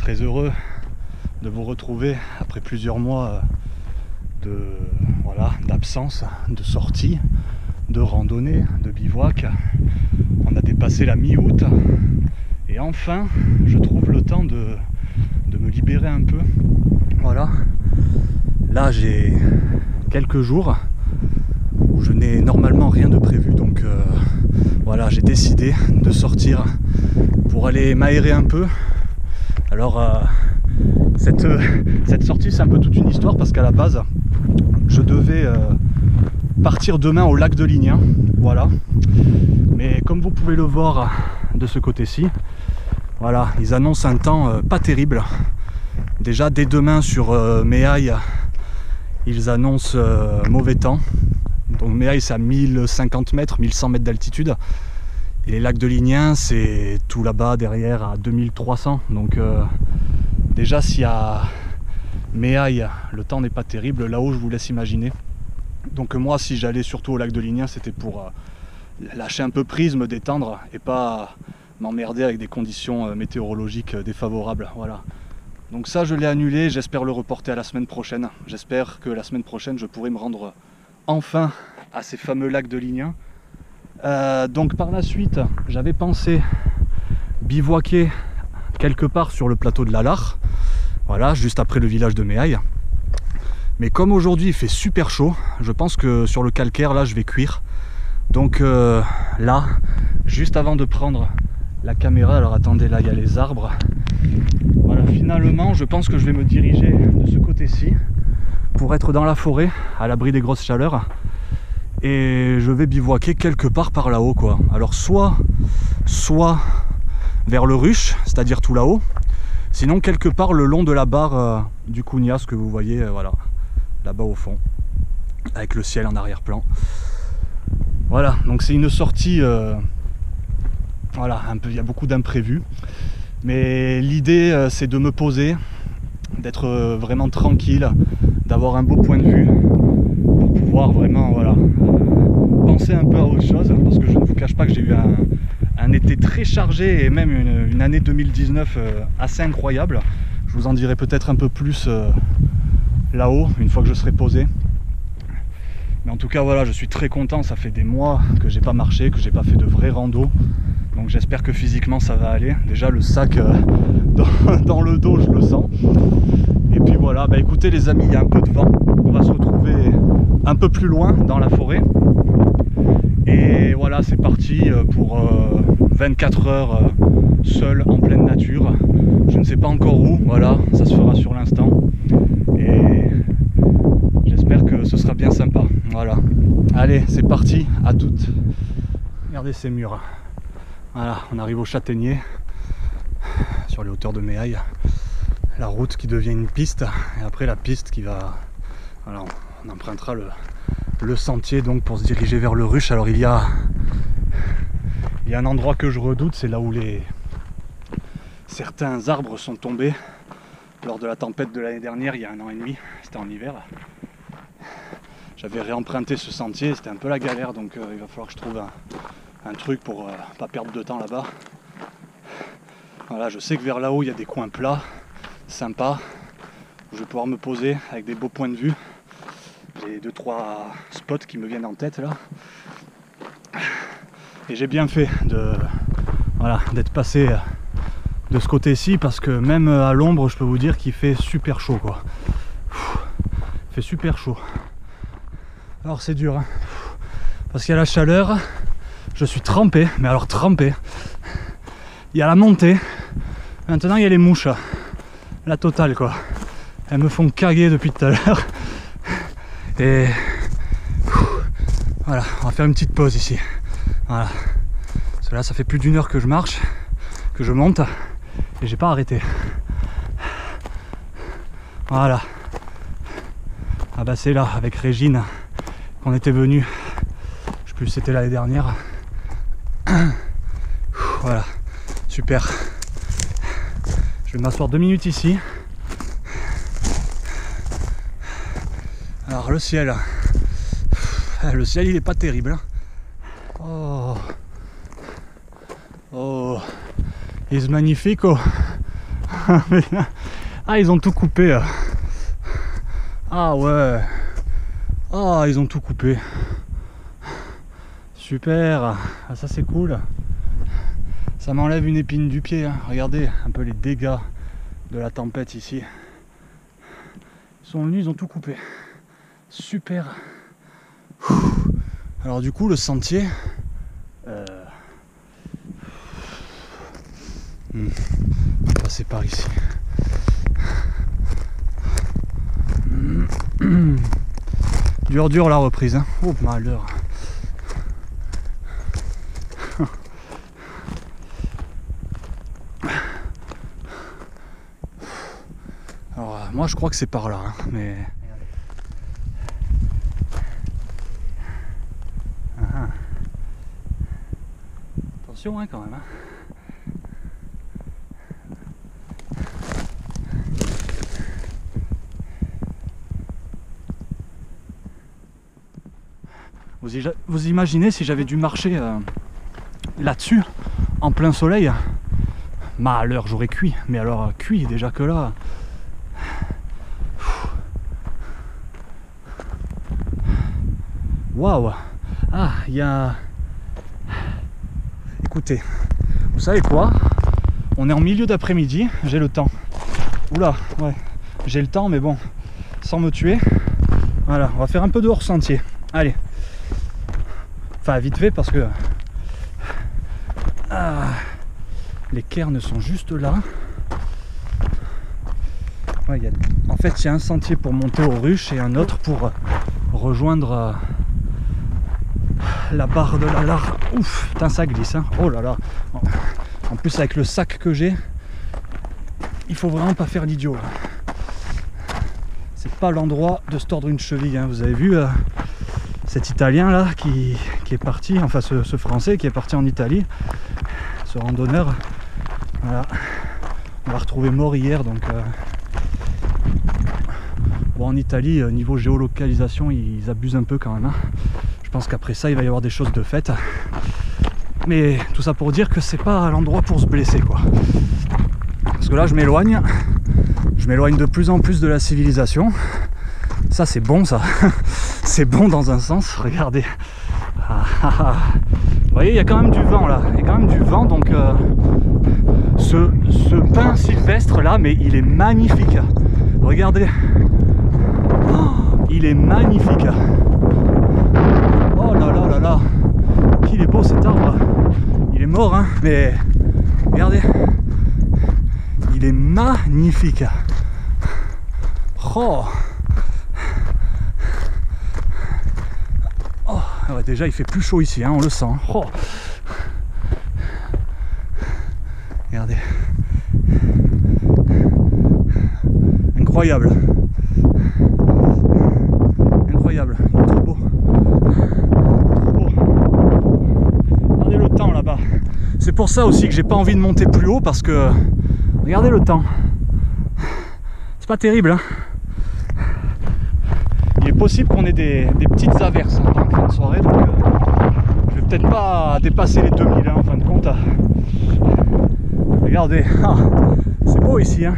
très heureux de vous retrouver après plusieurs mois d'absence, de sortie, de randonnée, de bivouac. On a dépassé la mi-août et enfin je trouve le temps de me libérer un peu. Voilà, là j'ai quelques jours où je n'ai normalement rien de prévu, donc voilà, j'ai décidé de sortir pour aller m'aérer un peu. Alors cette sortie, c'est un peu toute une histoire parce qu'à la base je devais partir demain au lac de Lignin, voilà, mais comme vous pouvez le voir de ce côté-ci, voilà, ils annoncent un temps pas terrible. Déjà dès demain sur Méaille, ils annoncent mauvais temps. Donc Méaille, c'est à 1050 mètres, 1100 mètres d'altitude. Et les lacs de Lignin, c'est tout là-bas derrière à 2300. Donc déjà si à Méaille le temps n'est pas terrible, là-haut je vous laisse imaginer. Donc moi si j'allais surtout au lac de Lignin, c'était pour lâcher un peu prise, me détendre et pas m'emmerder avec des conditions météorologiques défavorables. Voilà. Donc ça je l'ai annulé, j'espère le reporter à la semaine prochaine. J'espère que la semaine prochaine je pourrai me rendre enfin à ces fameux lacs de Lignin. Donc par la suite j'avais pensé bivouaquer quelque part sur le plateau de l'Allard, voilà, juste après le village de Méaille. Mais comme aujourd'hui il fait super chaud, je pense que sur le calcaire là je vais cuire. Donc là, juste avant de prendre la caméra, alors attendez, là il y a les arbres. Voilà, finalement je pense que je vais me diriger de ce côté-ci pour être dans la forêt, à l'abri des grosses chaleurs. Et je vais bivouaquer quelque part par là-haut, quoi. Alors soit vers le Ruche, c'est-à-dire tout là-haut, sinon quelque part le long de la barre du Cougnas que vous voyez, voilà, là-bas au fond, avec le ciel en arrière-plan. Voilà, donc c'est une sortie, voilà, il y a beaucoup d'imprévus, mais l'idée c'est de me poser, d'être vraiment tranquille, d'avoir un beau point de vue, pour pouvoir vraiment, voilà, penser un peu à autre chose, parce que je ne vous cache pas que j'ai eu un été très chargé et même une année 2019 assez incroyable. Je vous en dirai peut-être un peu plus là-haut, une fois que je serai posé. Mais en tout cas, voilà, je suis très content, ça fait des mois que j'ai pas marché, que j'ai pas fait de vrai rando. Donc j'espère que physiquement ça va aller. Déjà le sac dans le dos, je le sens. Et puis voilà, bah écoutez les amis, il y a un peu de vent. On va se retrouver un peu plus loin dans la forêt. Et voilà, c'est parti pour 24 heures seul en pleine nature. Je ne sais pas encore où, voilà, ça se fera sur l'instant. Et j'espère que ce sera bien sympa. Voilà. Allez, c'est parti, à toutes. Regardez ces murs. Voilà, on arrive au Châtaignier, sur les hauteurs de Méaille. La route qui devient une piste, et après la piste qui va... Voilà, on empruntera le sentier donc pour se diriger vers le Ruche. Alors il y a un endroit que je redoute, c'est là où certains arbres sont tombés lors de la tempête de l'année dernière, il y a 1 an et demi, c'était en hiver. J'avais réemprunté ce sentier, c'était un peu la galère, donc il va falloir que je trouve un truc pour pas perdre de temps là-bas. Voilà, je sais que vers là-haut il y a des coins plats, sympas, où je vais pouvoir me poser avec des beaux points de vue. J'ai 2-3 spots qui me viennent en tête là. Et j'ai bien fait d'être passé de ce côté-ci, parce que même à l'ombre, je peux vous dire qu'il fait super chaud, quoi. Il fait super chaud. Alors c'est dur, hein, parce qu'il y a la chaleur, je suis trempé, mais alors trempé. Il y a la montée, maintenant il y a les mouches, la totale, quoi. Elles me font caguer depuis tout à l'heure. Et voilà, on va faire une petite pause ici. Voilà. Parce que là, ça fait plus d'1 heure que je marche, que je monte, et j'ai pas arrêté. Voilà. Ah bah c'est là, avec Régine, qu'on était venu. Je sais plus si c'était l'année dernière. Voilà, super. Je vais m'asseoir 2 minutes ici. Alors le ciel il est pas terrible, hein. Oh, il est magnifique, oh. Ah, ils ont tout coupé. Ah ouais. Ah, ils ont tout coupé. Super. Ah, ça c'est cool. Ça m'enlève une épine du pied. Hein. Regardez un peu les dégâts de la tempête ici. Ils sont venus, ils ont tout coupé. Super. Alors du coup, le sentier... On va passer par ici. Dur la reprise. Hein. Oh malheur. Alors moi je crois que c'est par là, hein, mais... Ah. Attention hein, quand même. Hein. Vous imaginez si j'avais dû marcher là-dessus, en plein soleil, malheur, j'aurais cuit. Mais alors, cuit déjà que là. Waouh! Ah, il y a... Écoutez, vous savez quoi? On est en milieu d'après-midi, j'ai le temps. Oula, ouais, j'ai le temps, mais bon, sans me tuer. Voilà, on va faire un peu de hors-sentier. Allez. Enfin, vite fait parce que les cairns sont juste là. Ouais, en fait, il y a un sentier pour monter aux ruches et un autre pour rejoindre la barre de la Lare. Ouf, putain, ça glisse. Hein. Oh là là. En plus, avec le sac que j'ai, il faut vraiment pas faire l'idiot. C'est pas l'endroit de se tordre une cheville. Hein. Vous avez vu cet Italien là qui est parti, enfin ce Français qui est parti en Italie, ce randonneur, voilà, on l'a retrouvé mort hier, donc bon, en Italie, niveau géolocalisation, ils abusent un peu quand même, hein. Je pense qu'après ça, il va y avoir des choses de faites, mais tout ça pour dire que c'est pas l'endroit pour se blesser, quoi. Parce que là, je m'éloigne de plus en plus de la civilisation. Ça c'est bon, ça. C'est bon dans un sens, regardez. Vous voyez, il y a quand même du vent là. Il y a quand même du vent, donc ce pin sylvestre là, mais il est magnifique. Regardez. Oh, il est magnifique. Oh là là là là. Qu'il est beau cet arbre. Il est mort, hein, mais regardez. Il est magnifique. Oh. Ouais, déjà il fait plus chaud ici, hein, on le sent. Oh. Regardez. Incroyable. Incroyable. Il est trop beau. Trop beau. Regardez le temps là-bas. C'est pour ça aussi que j'ai pas envie de monter plus haut parce que... Regardez le temps. C'est pas terrible, hein. Il est possible qu'on ait des petites averses en fin de soirée, donc je vais peut-être pas dépasser les 2000 hein, en fin de compte. Regardez, c'est beau ici, hein.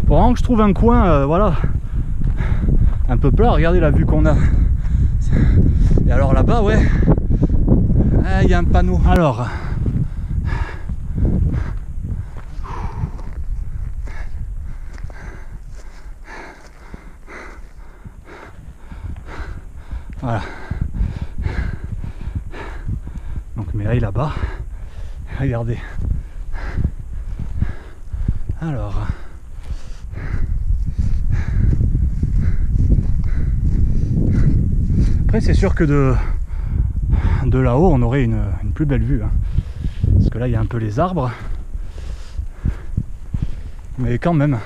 Faut vraiment que je trouve un coin, voilà, un peu plat. Regardez la vue qu'on a. Et alors là-bas, ouais, il y a un panneau. Alors, voilà. Donc Mireille là-bas. Regardez. Alors. Après c'est sûr que de là-haut on aurait une plus belle vue. Hein. Parce que là il y a un peu les arbres. Mais quand même.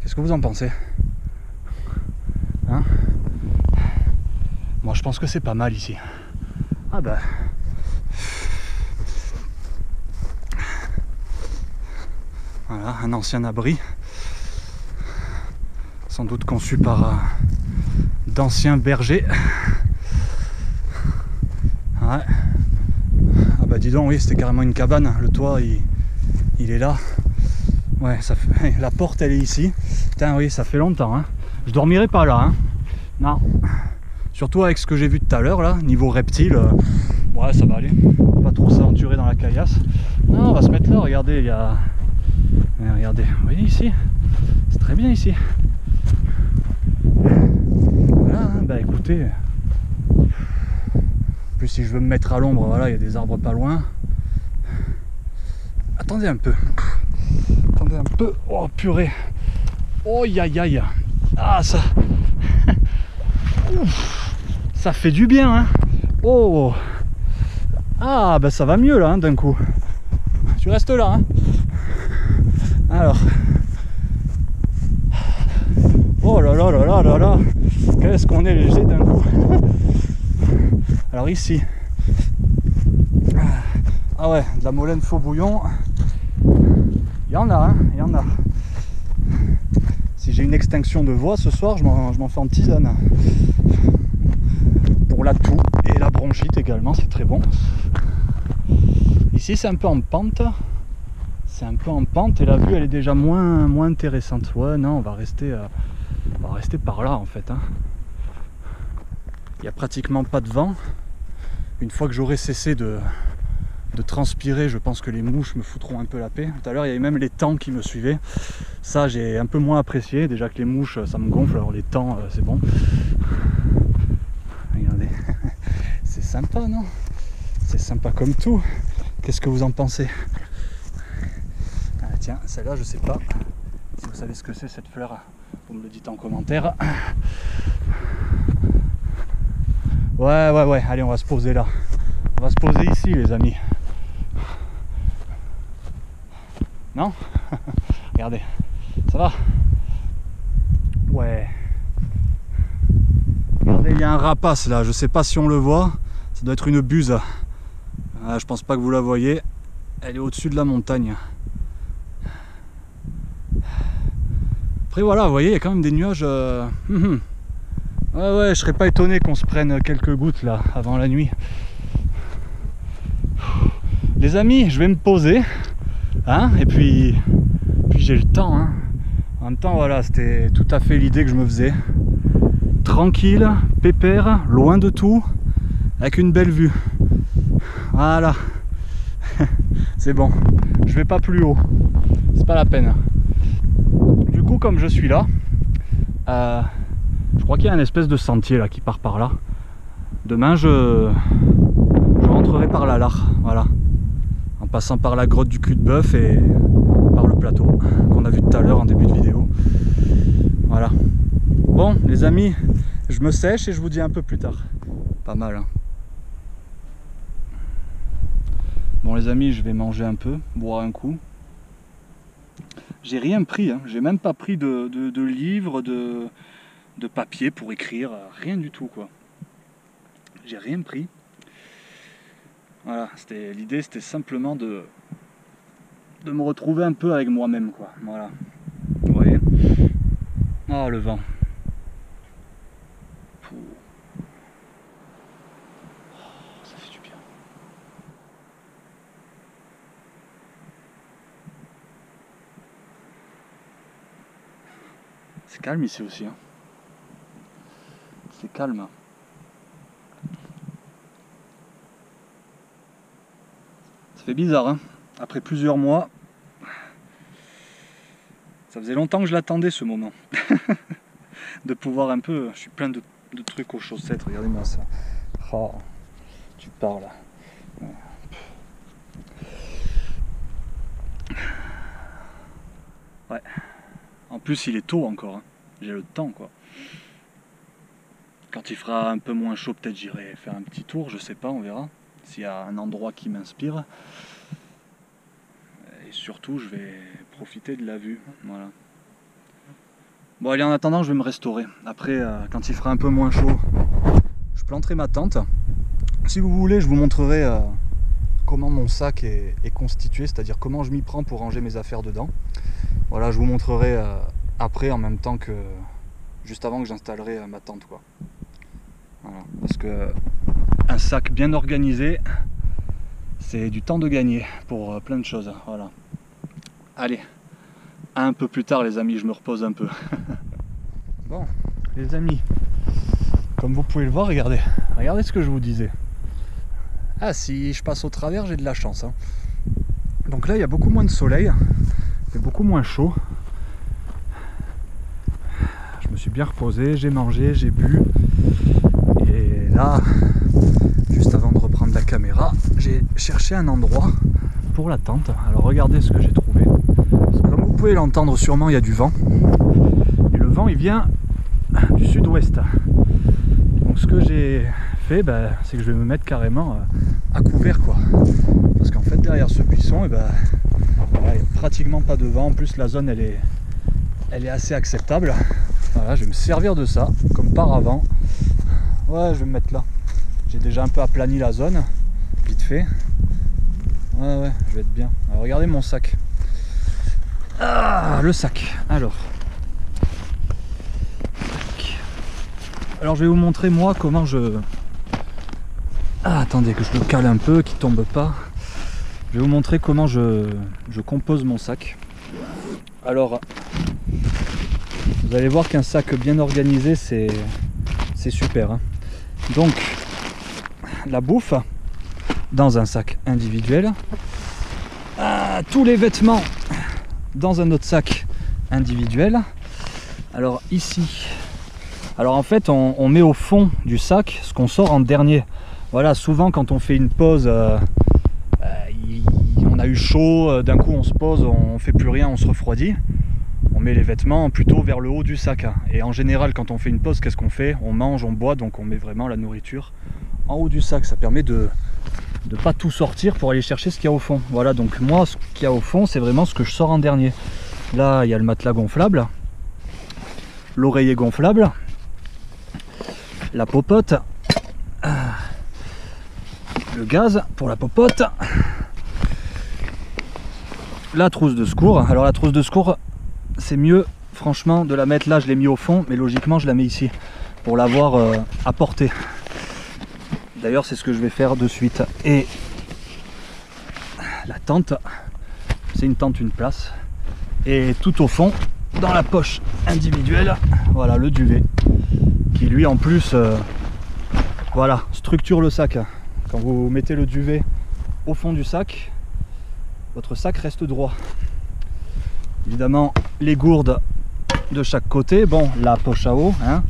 Qu'est-ce que vous en pensez, hein? Moi je pense que c'est pas mal ici. Ah bah. Voilà, un ancien abri. sans doute conçu par d'anciens bergers. Ouais. Ah bah dis donc, oui, c'était carrément une cabane. Le toit, il est là. Ouais, ça fait... la porte, elle est ici. Putain, oui, ça fait longtemps. Hein. Je dormirai pas là. Hein. Non. Surtout avec ce que j'ai vu tout à l'heure, là, niveau reptile. Ouais, ça va aller. Pas trop s'aventurer dans la caillasse. Non, on va se mettre là. Regardez, il y a... Regardez, vous voyez ici. C'est très bien ici. Voilà, hein, bah écoutez... Plus si je veux me mettre à l'ombre, voilà, il y a des arbres pas loin. Attendez un peu. Attendez un peu. Oh purée. Oh aïe aïe. Ah ça. Ouf. Ça fait du bien hein. Oh. Ah bah ça va mieux là hein, d'un coup. Tu restes là hein. Alors. Oh là là là là là là. Qu'est-ce qu'on est léger d'un coup. Alors ici, ah ouais, de la molène faux bouillon, il y en a, hein, il y en a. Si j'ai une extinction de voix ce soir, je m'en fais en tisane. Pour la toux et la bronchite également, c'est très bon. Ici c'est un peu en pente, et la vue elle est déjà moins intéressante. Ouais non, on va rester par là en fait. Hein. Il n'y a pratiquement pas de vent. Une fois que j'aurai cessé de transpirer, je pense que les mouches me foutront un peu la paix. Tout à l'heure, il y avait même les temps qui me suivaient. Ça, j'ai un peu moins apprécié. Déjà que les mouches, ça me gonfle. Alors les temps, c'est bon. Regardez. C'est sympa, non? C'est sympa comme tout. Qu'est-ce que vous en pensez? Ah, tiens, celle-là, je sais pas. Si vous savez ce que c'est cette fleur, vous me le dites en commentaire. Ouais, allez, on va se poser là. On va se poser ici, les amis. Non? Regardez, ça va? Ouais. Regardez, il y a un rapace là, je sais pas si on le voit. Ça doit être une buse. Ah, je pense pas que vous la voyez. Elle est au-dessus de la montagne. Après voilà, vous voyez, il y a quand même des nuages... Ouais, je serais pas étonné qu'on se prenne quelques gouttes là avant la nuit. Les amis, je vais me poser, hein, et puis j'ai le temps. Hein. En même temps, voilà, c'était tout à fait l'idée que je me faisais. Tranquille, pépère, loin de tout, avec une belle vue. Voilà. C'est bon. Je vais pas plus haut. C'est pas la peine. Du coup, comme je suis là. Je crois qu'il y a un espèce de sentier là qui part par là. Demain je rentrerai par la Lare, voilà. En passant par la grotte du cul de bœuf et par le plateau qu'on a vu tout à l'heure en début de vidéo. Voilà. Bon les amis, je me sèche et je vous dis un peu plus tard. Pas mal hein. Bon les amis, je vais manger un peu, boire un coup. J'ai rien pris, hein. J'ai même pas pris de livre, de papier pour écrire, rien du tout quoi. J'ai rien pris. Voilà, l'idée c'était simplement de me retrouver un peu avec moi-même quoi. Voilà. Vous voyez. Oh le vent. Oh, ça fait du bien. C'est calme ici aussi. Hein. C'est calme. Ça fait bizarre, hein. Après plusieurs mois, ça faisait longtemps que je l'attendais ce moment. De pouvoir un peu... Je suis plein de trucs aux chaussettes, regardez-moi ça. Oh, tu parles. Ouais. En plus, il est tôt encore. Hein. J'ai le temps, quoi. Quand il fera un peu moins chaud, peut-être j'irai faire un petit tour, je sais pas, on verra. S'il y a un endroit qui m'inspire. Et surtout, je vais profiter de la vue. Voilà. Bon, allez, en attendant, je vais me restaurer. Après, quand il fera un peu moins chaud, je planterai ma tente. Si vous voulez, je vous montrerai comment mon sac est constitué, c'est-à-dire comment je m'y prends pour ranger mes affaires dedans. Voilà, je vous montrerai après, en même temps que juste avant que j'installerai ma tente, quoi. Voilà. Parce que un sac bien organisé, c'est du temps de gagner pour plein de choses. Voilà. Allez, un peu plus tard les amis, je me repose un peu. Bon, les amis, comme vous pouvez le voir, regardez ce que je vous disais. Ah, si je passe au travers, j'ai de la chance, hein. Donc là, il y a beaucoup moins de soleil, il fait beaucoup moins chaud. Je me suis bien reposé, j'ai mangé, j'ai bu. Et là, juste avant de reprendre la caméra, j'ai cherché un endroit pour la tente. Alors regardez ce que j'ai trouvé. Parce que comme vous pouvez l'entendre sûrement, il y a du vent. Et le vent, il vient du sud-ouest. Donc ce que j'ai fait, c'est que je vais me mettre carrément à couvert, quoi. Parce qu'en fait, derrière ce buisson, voilà, il n'y a pratiquement pas de vent. En plus, la zone, elle est assez acceptable. Voilà, je vais me servir de ça, comme par avant. Ouais, je vais me mettre là. J'ai déjà un peu aplani la zone, vite fait. Ouais, je vais être bien. Alors, regardez mon sac. Ah, le sac. Alors, je vais vous montrer moi comment je... Ah, attendez que je le cale un peu, qu'il tombe pas. Je vais vous montrer comment je compose mon sac. Alors, vous allez voir qu'un sac bien organisé, c'est super, hein. Donc, la bouffe dans un sac individuel. Tous les vêtements dans un autre sac individuel. Alors ici, alors en fait on met au fond du sac ce qu'on sort en dernier. Voilà, souvent quand on fait une pause, on a eu chaud, d'un coup on se pose, on fait plus rien, on se refroidit. On met les vêtements plutôt vers le haut du sac. Et en général quand on fait une pause, qu'est-ce qu'on fait? On mange, on boit, donc on met vraiment la nourriture en haut du sac. Ça permet de ne pas tout sortir pour aller chercher ce qu'il y a au fond. Voilà, donc moi ce qu'il y a au fond, c'est vraiment ce que je sors en dernier. Là il y a le matelas gonflable, l'oreiller gonflable, la popote, le gaz pour la popote, la trousse de secours. Alors la trousse de secours, c'est mieux franchement de la mettre là. Je l'ai mis au fond, mais logiquement je la mets ici pour l'avoir à portée. D'ailleurs c'est ce que je vais faire de suite. Et la tente, c'est une tente une place. Et tout au fond, dans la poche individuelle, voilà le duvet qui lui en plus voilà, structure le sac. Quand vous mettez le duvet au fond du sac, votre sac reste droit. Évidemment les gourdes de chaque côté. Bon, la poche à eau, hein,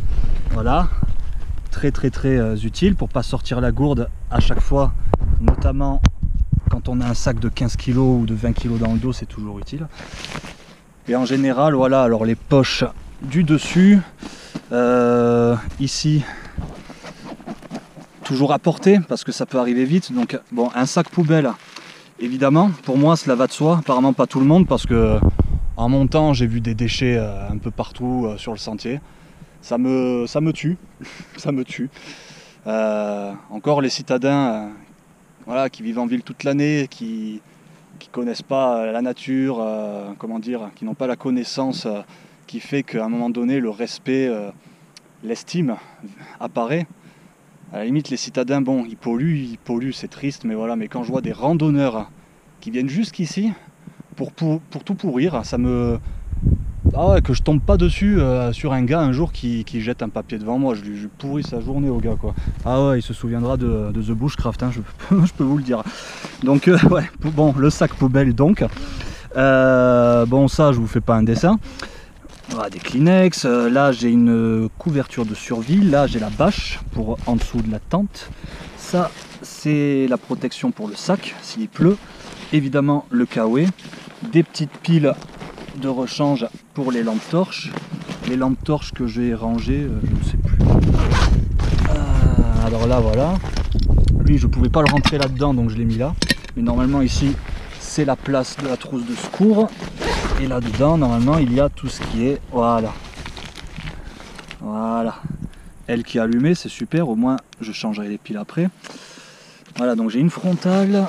voilà, très utile pour pas sortir la gourde à chaque fois, notamment quand on a un sac de 15 kg ou de 20 kg dans le dos, c'est toujours utile. Et en général, voilà, alors les poches du dessus, ici, toujours à portée parce que ça peut arriver vite. Donc bon, un sac poubelle, évidemment, pour moi cela va de soi, apparemment pas tout le monde, parce que en montant j'ai vu des déchets un peu partout sur le sentier. Ça me tue, ça me tue. Encore les citadins voilà, qui vivent en ville toute l'année, qui connaissent pas la nature, comment dire, qui n'ont pas la connaissance qui fait qu'à un moment donné le respect, l'estime apparaît. À la limite les citadins, bon, ils polluent, c'est triste, mais voilà. Mais quand je vois des randonneurs qui viennent jusqu'ici pour tout pourrir, ça me... Ah ouais, que je tombe pas dessus sur un gars un jour qui jette un papier devant moi, je lui pourris sa journée au gars, quoi. Ah ouais, il se souviendra de The Bushcraft, hein, je peux vous le dire. Donc ouais, bon, le sac poubelle donc. Bon, ça je vous fais pas un dessin. Voilà, des Kleenex, là j'ai une couverture de survie, là j'ai la bâche pour en dessous de la tente. Ça c'est la protection pour le sac s'il pleut. Évidemment le kawaii, des petites piles de rechange pour les lampes torches. Les lampes torches que j'ai rangées, je ne sais plus. Alors là voilà, lui je pouvais pas le rentrer là dedans donc je l'ai mis là, mais normalement ici c'est la place de la trousse de secours, et là dedans normalement il y a tout ce qui est, voilà, elle qui est allumée, c'est super, au moins je changerai les piles après. Voilà, donc j'ai une frontale,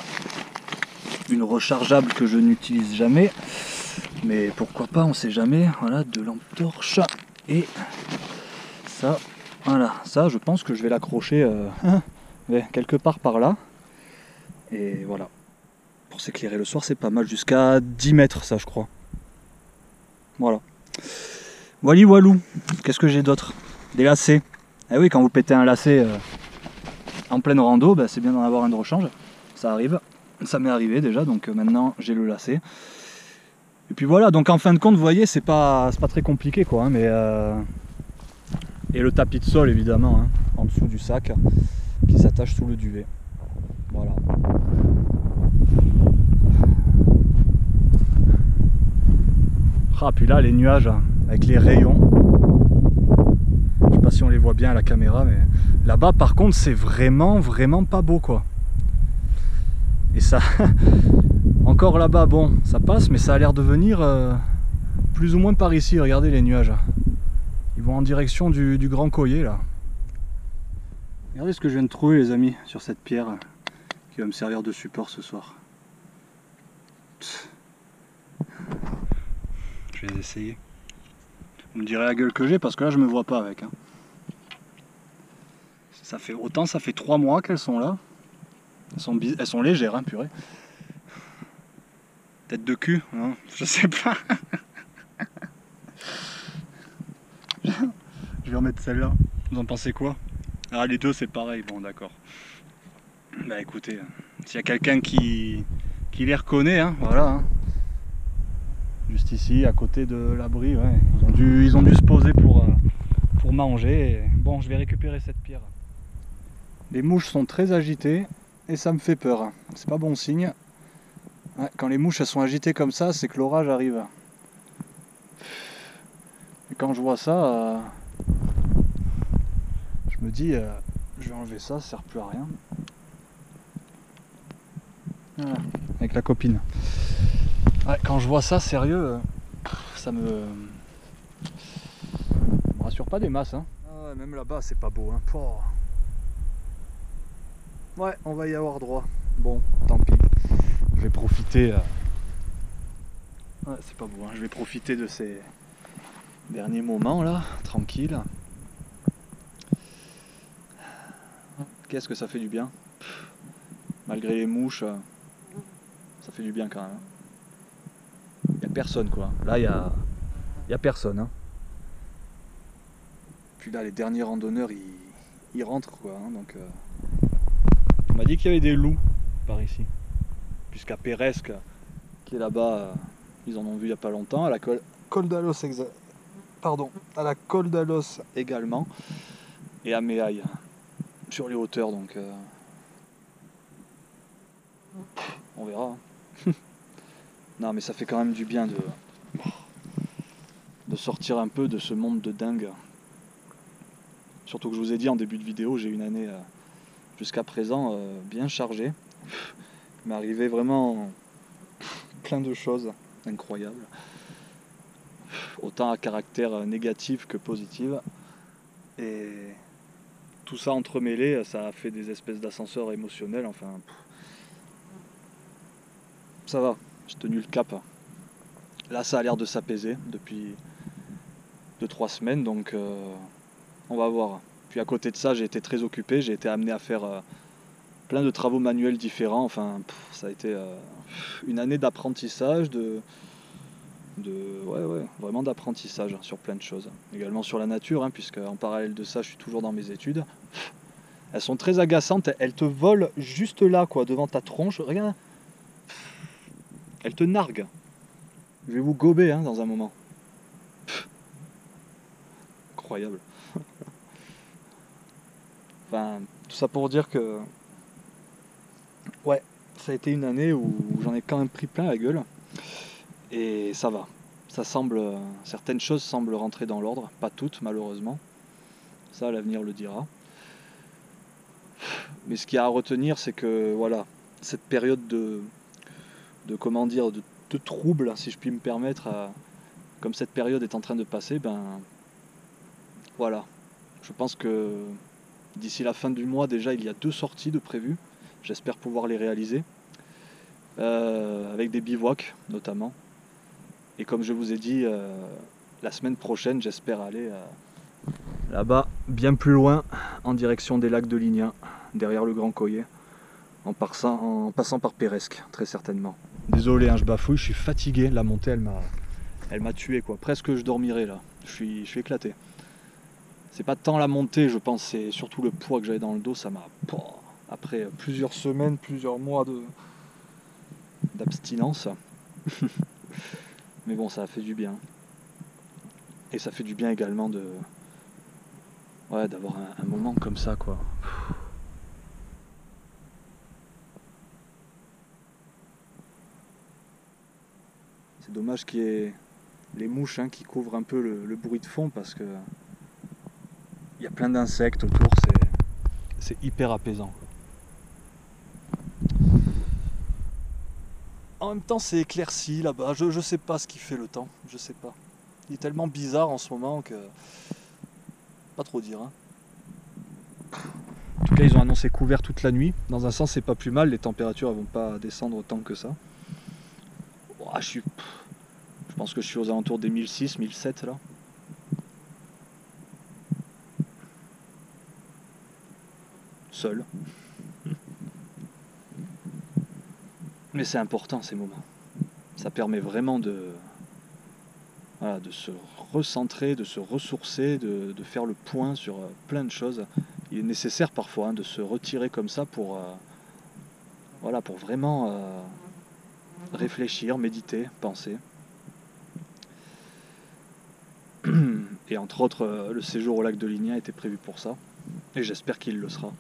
une rechargeable que je n'utilise jamais, mais pourquoi pas, on sait jamais. Voilà, deux lampes torches et ça, voilà, ça je pense que je vais l'accrocher quelque part par là. Et voilà. Pour s'éclairer le soir, c'est pas mal. Jusqu'à 10 mètres, ça, je crois. Voilà. Wally walou. Qu'est-ce que j'ai d'autre? Des lacets. Eh oui, quand vous pétez un lacet en pleine rando, bah, c'est bien d'en avoir un de rechange. Ça arrive. Ça m'est arrivé déjà, donc maintenant j'ai le lacet. Et puis voilà, donc en fin de compte, vous voyez, c'est pas très compliqué, quoi. Hein, mais et le tapis de sol, évidemment, hein, en dessous du sac, qui s'attache sous le duvet. Voilà. Ah, puis là, les nuages avec les rayons. Je sais pas si on les voit bien à la caméra, mais là-bas, par contre, c'est vraiment pas beau, quoi. Et ça, encore là-bas, bon, ça passe, mais ça a l'air de venir plus ou moins par ici. Regardez les nuages. Ils vont en direction du Grand Collier, là. Regardez ce que je viens de trouver, les amis, sur cette pierre qui va me servir de support ce soir. Je vais essayer. Vous me direz la gueule que j'ai parce que là je me vois pas avec. Hein. Ça fait 3 mois qu'elles sont là. Elles sont légères, hein, purée. Tête de cul, non, je sais pas. Je vais remettre celle-là. Vous en pensez quoi? Ah, les deux c'est pareil, bon d'accord. Bah écoutez, s'il y a quelqu'un qui les reconnaît, hein, voilà. Hein. Juste ici, à côté de l'abri, ouais. Ils ont dû se poser pour manger. Et bon, je vais récupérer cette pierre. Les mouches sont très agitées et ça me fait peur. C'est pas bon signe. Ouais, quand les mouches elles sont agitées comme ça, c'est que l'orage arrive. Et quand je vois ça, je me dis, je vais enlever ça sert plus à rien. Voilà, avec la copine. Ouais, quand je vois ça, sérieux, ça me rassure pas des masses. Hein. Ah ouais, même là-bas, c'est pas beau. Hein. Oh. Ouais, on va y avoir droit. Bon, tant pis. Je vais profiter. Ouais, c'est pas beau. Hein. Je vais profiter de ces derniers moments là, tranquille. Qu'est-ce que ça fait du bien. Malgré les mouches, ça fait du bien quand même. Il n'y a personne quoi. Là, il y a personne. Hein. Puis là, les derniers randonneurs, ils rentrent quoi. Hein, donc, on m'a dit qu'il y avait des loups par ici. Puisqu'à Péresque, qui est là-bas, ils en ont vu il n'y a pas longtemps. À la Col d'Alos à la Col d'Alos également. Et à Méaille, sur les hauteurs. Donc, on verra. Hein. Non mais ça fait quand même du bien de sortir un peu de ce monde de dingue. Surtout que je vous ai dit en début de vidéo, j'ai une année jusqu'à présent bien chargée. Il m'est arrivé vraiment plein de choses incroyables. Autant à caractère négatif que positif. Et tout ça entremêlé, ça a fait des espèces d'ascenseurs émotionnels. Enfin, ça va. J'ai tenu le cap. Là, ça a l'air de s'apaiser depuis 2-3 semaines, donc on va voir. Puis à côté de ça, j'ai été très occupé, j'ai été amené à faire plein de travaux manuels différents. Enfin, ça a été une année d'apprentissage, ouais, vraiment d'apprentissage sur plein de choses. Également sur la nature, hein, puisque en parallèle de ça, je suis toujours dans mes études. Elles sont très agaçantes, elles te volent juste là, quoi, devant ta tronche. Regarde. Elle te nargue. Je vais vous gober hein, dans un moment. Incroyable. Enfin, tout ça pour dire que... Ouais, ça a été une année où j'en ai quand même pris plein la gueule. Et ça va. Ça semble... Certaines choses semblent rentrer dans l'ordre. Pas toutes, malheureusement. Ça, l'avenir le dira. Mais ce qu'il y a à retenir, c'est que, voilà, cette période de comment dire, de trouble, si je puis me permettre, comme cette période est en train de passer, ben voilà. Je pense que d'ici la fin du mois déjà il y a 2 sorties de prévues. J'espère pouvoir les réaliser. Avec des bivouacs notamment. Et comme je vous ai dit, la semaine prochaine j'espère aller Là-bas, bien plus loin, en direction des lacs de Lignin, derrière le Grand Coyer, en passant par Péresque, très certainement. Désolé, hein, je bafouille, je suis fatigué. La montée, elle m'a tué, quoi. Presque je dormirai là. Je suis éclaté. C'est pas tant la montée, je pense, c'est surtout le poids que j'avais dans le dos. Ça m'a... Après plusieurs semaines, plusieurs mois d'abstinence. Mais bon, ça a fait du bien. Et ça fait du bien également d'avoir un moment comme ça, quoi. C'est dommage qu'il y ait les mouches, hein, qui couvrent un peu le bruit de fond, parce que il y a plein d'insectes autour, c'est hyper apaisant. En même temps, c'est éclairci là-bas. Je sais pas ce qui fait le temps, je sais pas. Il est tellement bizarre en ce moment que... Pas trop dire, hein. En tout cas, ils ont annoncé couvert toute la nuit. Dans un sens, c'est pas plus mal, les températures elles vont pas descendre autant que ça. Oh, je pense que je suis aux alentours des 1006, 1007 là. Seul. Mais c'est important ces moments. Ça permet vraiment de se recentrer, de se ressourcer, de faire le point sur plein de choses. Il est nécessaire parfois, hein, de se retirer comme ça pour vraiment réfléchir, méditer, penser. Et entre autres, le séjour au lac de Lignin était prévu pour ça. Et j'espère qu'il le sera.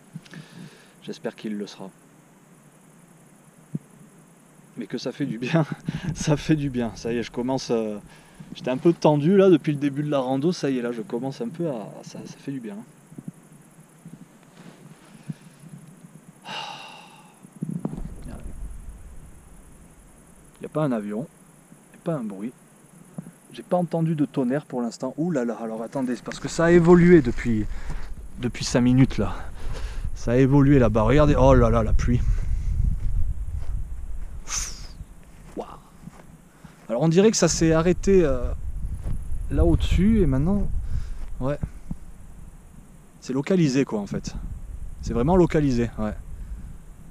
J'espère qu'il le sera. Mais que ça fait du bien, ça fait du bien. Ça y est, je commence... J'étais un peu tendu là depuis le début de la rando, ça y est, là je commence un peu à... Ça fait du bien. Il n'y a pas un avion, il n'y a pas un bruit. J'ai pas entendu de tonnerre pour l'instant. Ouh là là, alors attendez, c'est parce que ça a évolué depuis 5 minutes là. Ça a évolué là-bas, regardez, oh là là, la pluie. Wow. Alors on dirait que ça s'est arrêté là au-dessus et maintenant, ouais, c'est localisé quoi en fait. C'est vraiment localisé, ouais.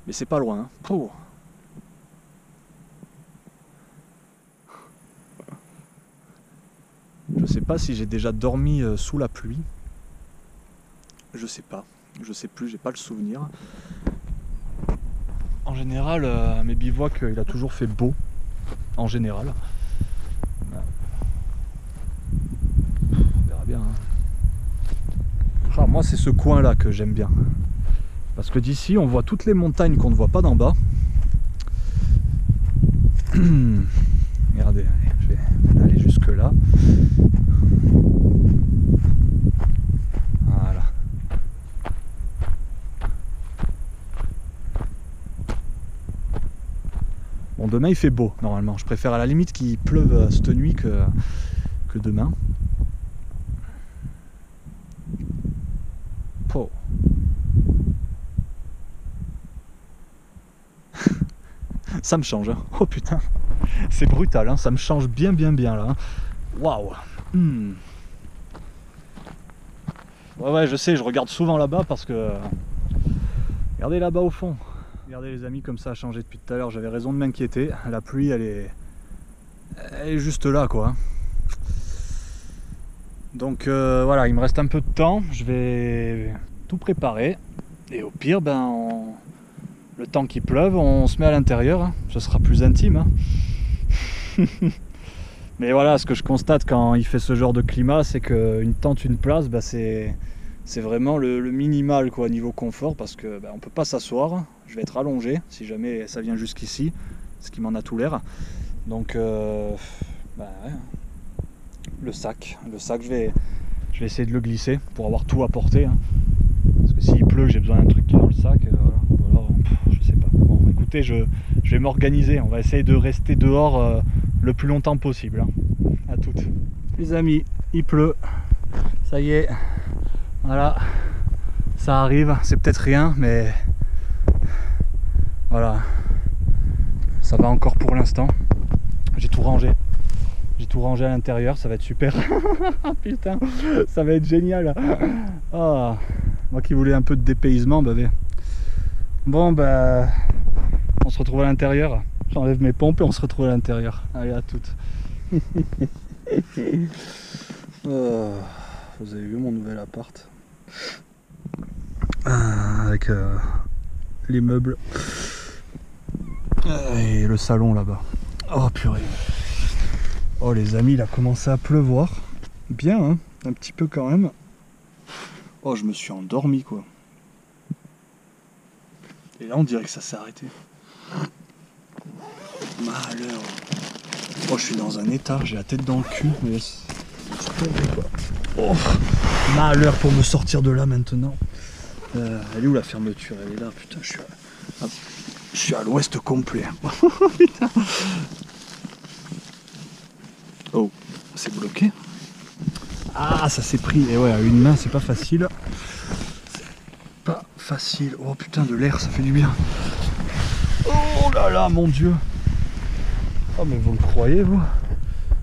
Mais c'est pas loin, hein. Oh. Je sais pas si j'ai déjà dormi sous la pluie. Je sais pas, je sais plus, j'ai pas le souvenir. En général, mes bivouacs, il a toujours fait beau. En général. On verra bien. Hein. Ah, moi, c'est ce coin-là que j'aime bien. Parce que d'ici, on voit toutes les montagnes qu'on ne voit pas d'en bas. Regardez, allez, je vais aller jusque là. Voilà. Bon, demain il fait beau normalement. Je préfère à la limite qu'il pleuve cette nuit que demain. Oh. Ça me change. Hein. Oh putain. C'est brutal, hein. Ça me change bien là. Waouh. Ouais, je sais, je regarde souvent là-bas parce que... Regardez là-bas au fond. Regardez les amis, comme ça a changé depuis tout à l'heure. J'avais raison de m'inquiéter. La pluie, elle est juste là, quoi. Donc voilà, il me reste un peu de temps. Je vais tout préparer. Et au pire, le temps qu'il pleuve, on se met à l'intérieur. Hein. Ce sera plus intime. Hein. Mais voilà, ce que je constate quand il fait ce genre de climat, c'est qu'une tente, une place, c'est vraiment le minimal quoi, niveau confort, parce que on peut pas s'asseoir. Je vais être allongé si jamais ça vient jusqu'ici, ce qui m'en a tout l'air. Donc ouais. Le sac, je vais essayer de le glisser pour avoir tout à portée. Hein. Parce que s'il pleut, j'ai besoin d'un truc qui est dans le sac. Ou alors, je sais pas. Bon, écoutez, je vais m'organiser. On va essayer de rester dehors le plus longtemps possible. Hein. À toutes. Les amis, il pleut. Ça y est. Voilà. Ça arrive. C'est peut-être rien, mais voilà. Ça va encore pour l'instant. J'ai tout rangé. J'ai tout rangé à l'intérieur, ça va être super. Putain, ça va être génial. Oh, moi qui voulais un peu de dépaysement, bah bon bah on se retrouve à l'intérieur. J'enlève mes pompes et on se retrouve à l'intérieur. Allez, à toutes. Oh, vous avez vu mon nouvel appart avec les meubles et le salon là-bas. Oh purée. Oh les amis, il a commencé à pleuvoir. Bien hein, un petit peu quand même. Oh je me suis endormi quoi. Et là on dirait que ça s'est arrêté. Malheur. Oh je suis dans un état, j'ai la tête dans le cul. Mais c'est pas vrai quoi. Oh malheur pour me sortir de là maintenant. Elle est où la fermeture? Elle est là, putain je suis à l'ouest complet. Putain. Oh, c'est bloqué. Ah, ça s'est pris. Et ouais, à une main, c'est pas facile. C'est pas facile. Oh putain, de l'air, ça fait du bien. Oh là là, mon Dieu. Oh, mais vous le croyez, vous?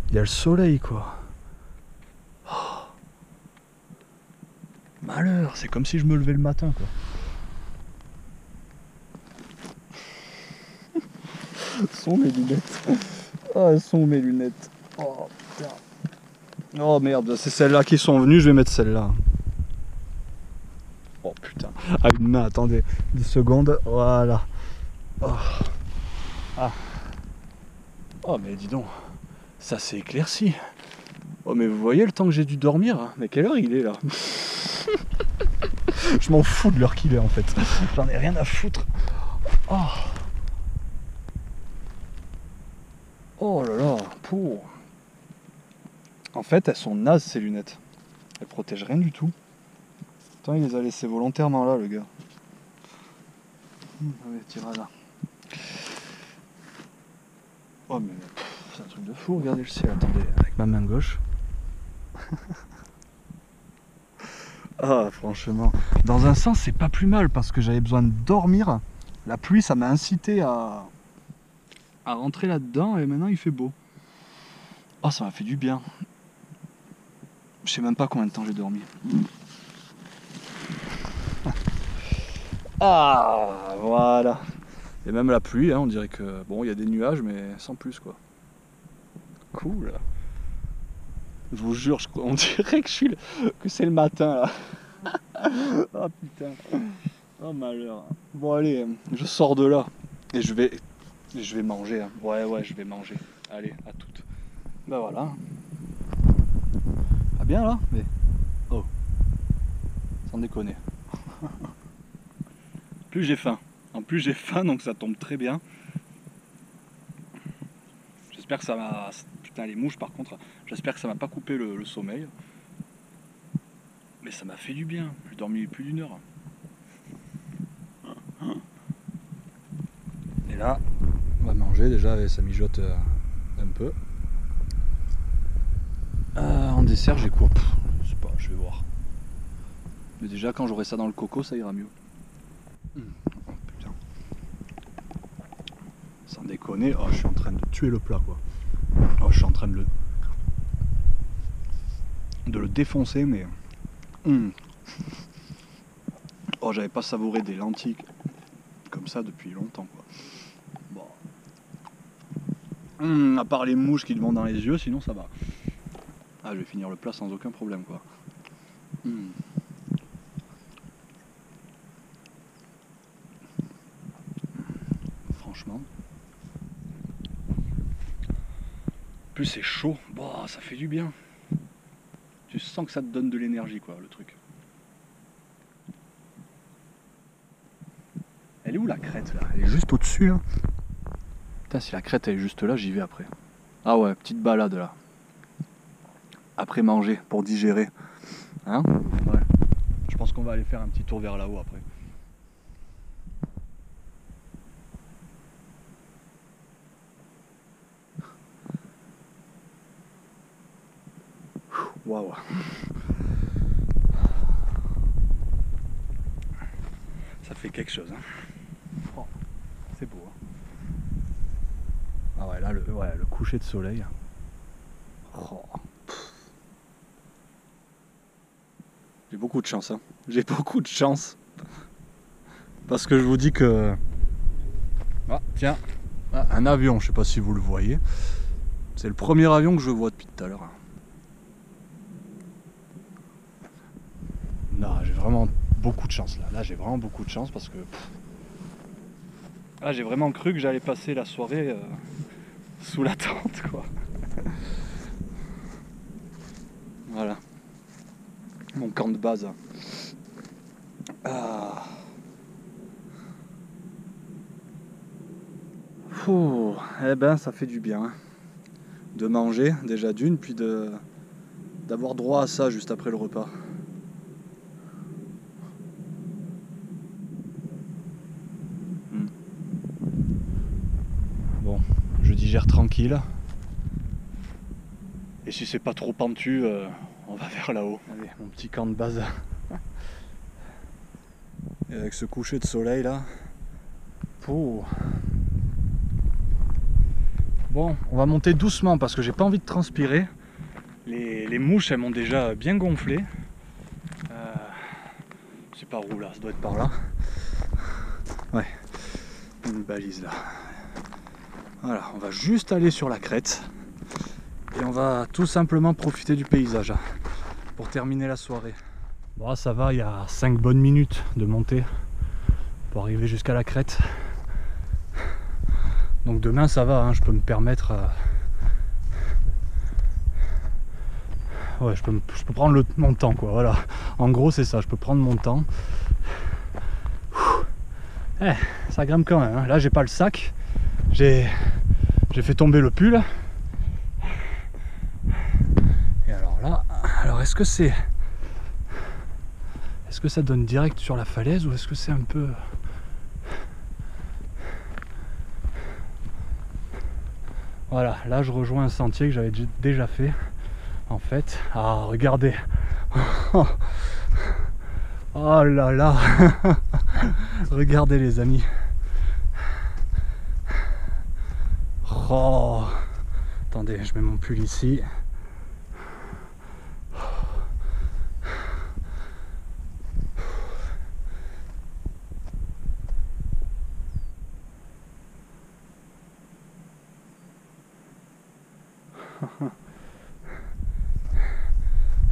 Il y a le soleil, quoi. Oh. Malheur, c'est comme si je me levais le matin, quoi. Sont mes lunettes. Oh, elles sont mes lunettes. Oh putain. Oh merde, c'est celles-là qui sont venues, je vais mettre celle-là. Oh putain. Ah une main, attendez. 10 secondes. Voilà. Oh. Ah. Oh mais dis donc. Ça s'est éclairci. Oh mais vous voyez le temps que j'ai dû dormir hein. Mais quelle heure il est là? Je m'en fous de l'heure qu'il est en fait. J'en ai rien à foutre. Oh. Oh là là, pour. En fait, elles sont nazes ces lunettes. Elles protègent rien du tout. Attends, il les a laissées volontairement là, le gars. Allez, tira là. Oh mais c'est un truc de fou, regardez le ciel. Attendez, avec ma main gauche. Ah, franchement. Dans un sens, c'est pas plus mal parce que j'avais besoin de dormir. La pluie, ça m'a incité à rentrer là-dedans et maintenant il fait beau. Oh, ça m'a fait du bien. Je sais même pas combien de temps j'ai dormi. Ah, voilà. Et même la pluie, hein, on dirait que bon, il y a des nuages, mais sans plus quoi. Cool. Je vous jure, on dirait que que c'est le matin là. Oh putain. Oh malheur. Bon allez, je sors de là et je vais manger. Hein. Ouais, je vais manger. Allez, à toutes. Bah voilà. Ah bien là, mais oh, sans déconner. Plus j'ai faim. En plus j'ai faim, donc ça tombe très bien. J'espère que ça m'a... Putain les mouches par contre, j'espère que ça m'a pas coupé le sommeil. Mais ça m'a fait du bien, j'ai dormi plus d'1 heure. Et là, on va manger déjà et ça mijote un peu. En dessert j'ai quoi? Je sais pas, je vais voir. Mais déjà quand j'aurai ça dans le coco ça ira mieux. Oh putain. Sans déconner, oh, je suis en train de tuer le plat quoi. Oh, je suis en train de le défoncer mais... Oh j'avais pas savouré des lentilles comme ça depuis longtemps quoi. Bon. À part les mouches qui te vont dans les yeux, sinon ça va. Ah je vais finir le plat sans aucun problème quoi. Franchement. Plus c'est chaud, bah, ça fait du bien. Tu sens que ça te donne de l'énergie quoi le truc. Elle est où la crête là? Elle est juste au-dessus là. Putain si la crête elle est juste là, j'y vais après. Ah ouais, petite balade là. Après manger, pour digérer. Hein? Ouais. Je pense qu'on va aller faire un petit tour vers là-haut après. Waouh. Ça fait quelque chose. Hein. Oh, c'est beau. Hein. Ah ouais, là, le coucher de soleil. Oh. J'ai beaucoup de chance, hein. J'ai beaucoup de chance. Parce que je vous dis que... Ah, tiens, un avion, je sais pas si vous le voyez. C'est le premier avion que je vois depuis tout à l'heure. Non, j'ai vraiment beaucoup de chance là. Là, j'ai vraiment beaucoup de chance parce que... Ah, j'ai vraiment cru que j'allais passer la soirée sous la tente, quoi. Voilà. Mon camp de base. Ah. Ouh, eh ben, ça fait du bien. Hein. De manger, déjà d'une, puis d'avoir droit à ça juste après le repas. Bon, je digère tranquille. Et si c'est pas trop pentu, on va vers là-haut. Allez, mon petit camp de base. Et avec ce coucher de soleil là. Pouh. Bon, on va monter doucement parce que j'ai pas envie de transpirer. Les mouches, elles m'ont déjà bien gonflé. C'est par où là? Ça doit être par là. Ouais, une balise là. Voilà, on va juste aller sur la crête. Et on va tout simplement profiter du paysage pour terminer la soirée. Bon, ça va, il y a 5 bonnes minutes de montée pour arriver jusqu'à la crête. Donc demain ça va, hein, je peux me permettre... Ouais, je peux prendre mon temps, quoi, voilà. En gros c'est ça, je peux prendre mon temps. Eh, ça grimpe quand même, hein. Là j'ai pas le sac. J'ai fait tomber le pull. Et alors là, est-ce que c'est... Est-ce que ça donne direct sur la falaise ou est-ce que c'est un peu... Voilà, là je rejoins un sentier que j'avais déjà fait en fait. Ah, regardez. Oh là là. Regardez les amis. Oh. Attendez, je mets mon pull ici.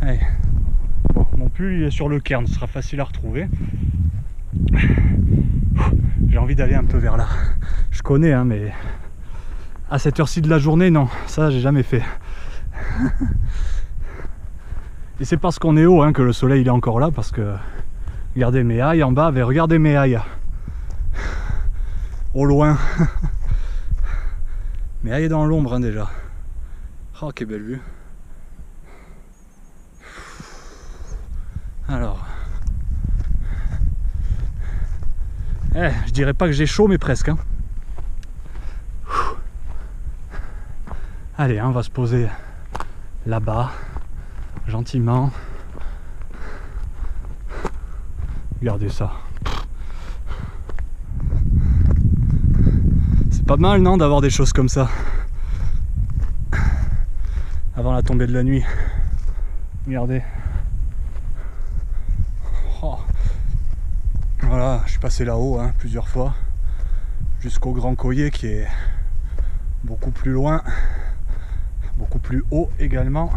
Allez. Bon, mon pull il est sur le cairn, ce sera facile à retrouver. J'ai envie d'aller un peu vers là. Je connais hein, mais à cette heure-ci de la journée, non, ça j'ai jamais fait. Et c'est parce qu'on est haut hein, que le soleil il est encore là, parce que regardez mes hailles en bas, mais regardez mes hailles au loin. Mes hailles dans l'ombre hein, déjà. Oh quelle belle vue. Alors, je dirais pas que j'ai chaud, mais presque. Hein. Allez, hein, on va se poser là-bas, gentiment. Regardez ça. C'est pas mal, non, d'avoir des choses comme ça avant la tombée de la nuit. Regardez. Oh. Voilà, je suis passé là-haut hein, plusieurs fois, jusqu'au Grand Collier qui est beaucoup plus loin, beaucoup plus haut également.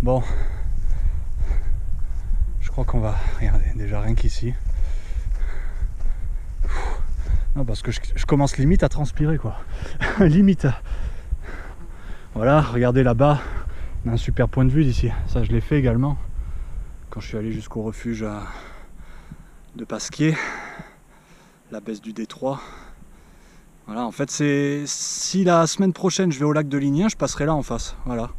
Bon, je crois qu'on va, regardez, déjà rien qu'ici. Non, parce que je commence limite à transpirer quoi, limite. Voilà, regardez là-bas, on a un super point de vue d'ici, ça je l'ai fait également, quand je suis allé jusqu'au refuge de Pasquier, la baisse du détroit. Voilà, en fait c'est si la semaine prochaine je vais au lac de Lignin, je passerai là en face, voilà,